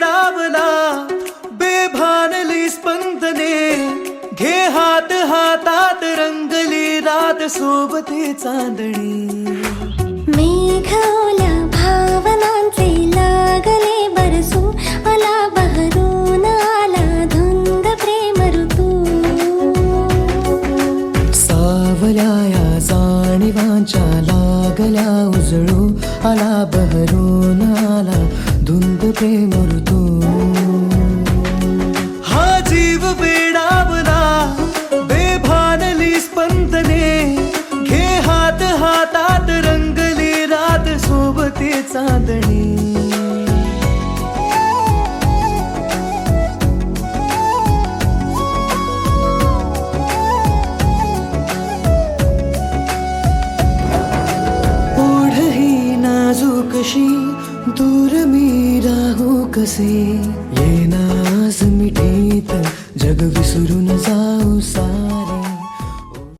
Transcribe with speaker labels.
Speaker 1: वेडावला बेभानली स्पंदने, घे हात हातात रंगली रात सोबते चांदणी.
Speaker 2: मेघवल्या भावनांचे लागले बरसू, आला बहरून आला धुंद प्रेम ऋतू.
Speaker 1: सावल्या या जाणीवांच्या लागल्या उजळू, आला बहरून आला धुंद प्रेम ऋतू. हा जीव वेडावला बेभानली स्पंदने, घे हात हातात रंगली रात सोबते चांदणी. ओढही नाजूकशी दूर मी राहू कसे, येना आज मिठीत जग विसरून जाऊ सारे.